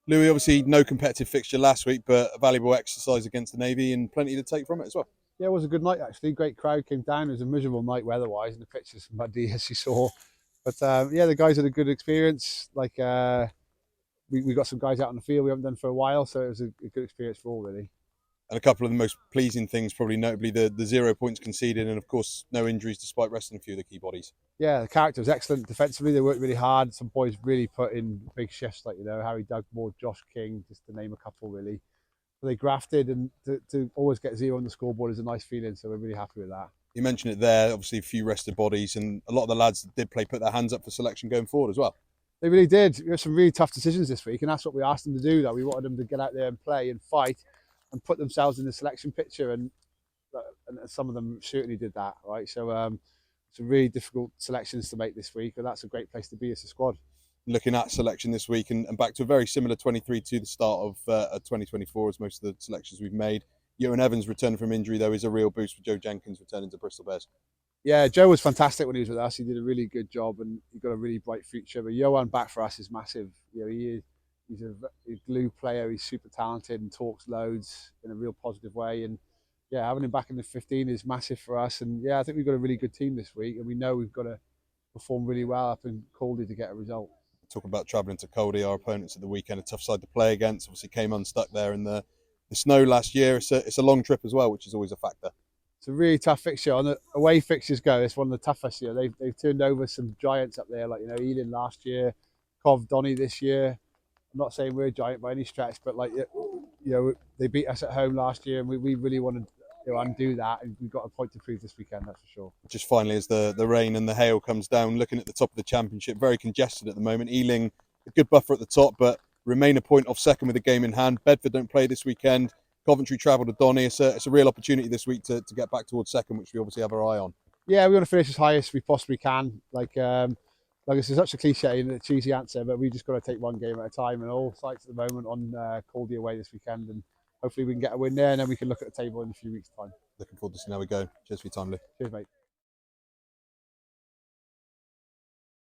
Louie, obviously no competitive fixture last week, but a valuable exercise against the Navy and plenty to take from it as well. Yeah, it was a good night actually. Great crowd came down. It was a miserable night weather-wise, and the pitch was muddy as you saw. But yeah, the guys had a good experience. We got some guys out on the field we haven't done for a while, so it was a good experience for all really. And a couple of the most pleasing things, probably notably the 0 points conceded, and of course no injuries despite resting a few of the key bodies. Yeah, the character was excellent defensively. They worked really hard. Some boys really put in big shifts, like Harry Dugmore, Josh King, just to name a couple really. So they grafted, and to always get 0 on the scoreboard is a nice feeling. So we're really happy with that. You mentioned it there, obviously a few rested bodies, and a lot of the lads that did play put their hands up for selection going forward as well. They really did. We had some really tough decisions this week, and that's what we asked them to do. That we wanted them to get out there and play and fight, and put themselves in the selection picture. And some of them certainly did that. Right. So some really difficult selections to make this week, and that's a great place to be as a squad. Looking at selection this week and back to a very similar 23 to the start of 2024 as most of the selections we've made. Ewan Evans returning from injury, though, is a real boost for Joe Jenkins returning to Bristol Bears. Yeah, Joe was fantastic when he was with us. He did a really good job, and he got a really bright future. But Johan back for us is massive. He's a glue player. He's super talented and talks loads in a real positive way. And yeah, having him back in the 15 is massive for us. And yeah, I think we've got a really good team this week, and we know we've got to perform really well up in Caldy to get a result. Talk about travelling to Caldy, our opponents at the weekend, a tough side to play against. Obviously came unstuck there in the snow last year. It's a long trip as well, which is always a factor. It's a really tough fixture. On the away fixtures go, it's one of the toughest. They've turned over some giants up there, like Ealing last year, Cov Donny this year. I'm not saying we're a giant by any stretch, but they beat us at home last year, and we really want to undo that, and we've got a point to prove this weekend, that's for sure. Just finally, as the rain and the hail comes down, looking at the top of the championship, very congested at the moment. Ealing, a good buffer at the top, but remain a point off second with a game in hand. Bedford don't play this weekend. Coventry travel to Donny. It's a real opportunity this week to get back towards second, which we obviously have our eye on. Yeah, we want to finish as high as we possibly can. It's such a cliche and a cheesy answer, but we just got to take one game at a time. And all sites at the moment on Caldy away this weekend, and hopefully we can get a win there, and then we can look at the table in a few weeks' time. Looking forward to seeing how we go. Cheers for your time, Lee. Cheers, mate.